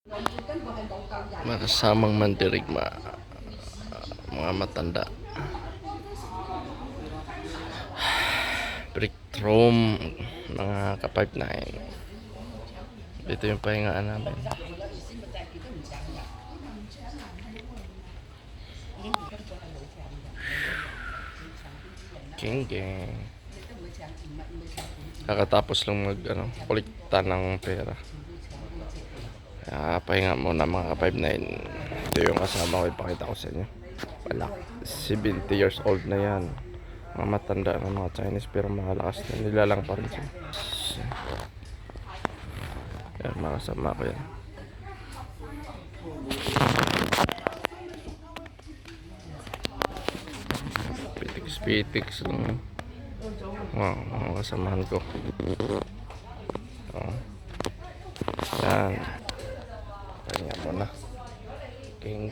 Mga kasamang mandirigma, mga matanda. Brick room, mga ka-5'9". Dito yung pahingaan namin. King. Kakatapos lang kulikta ng pera. Kaya pahinga muna mga ka-5'9". Ito yung kasama ko, ipakita ko sa inyo. Wala, 70 years old na yan. Mga matanda na mga Chinese pero malakas na, nilalang pa rin sila. Yan, mga kasama ko yan. Pitiks lang. Wow, mga kasamahan ko. Yan. Pahinga muna. King.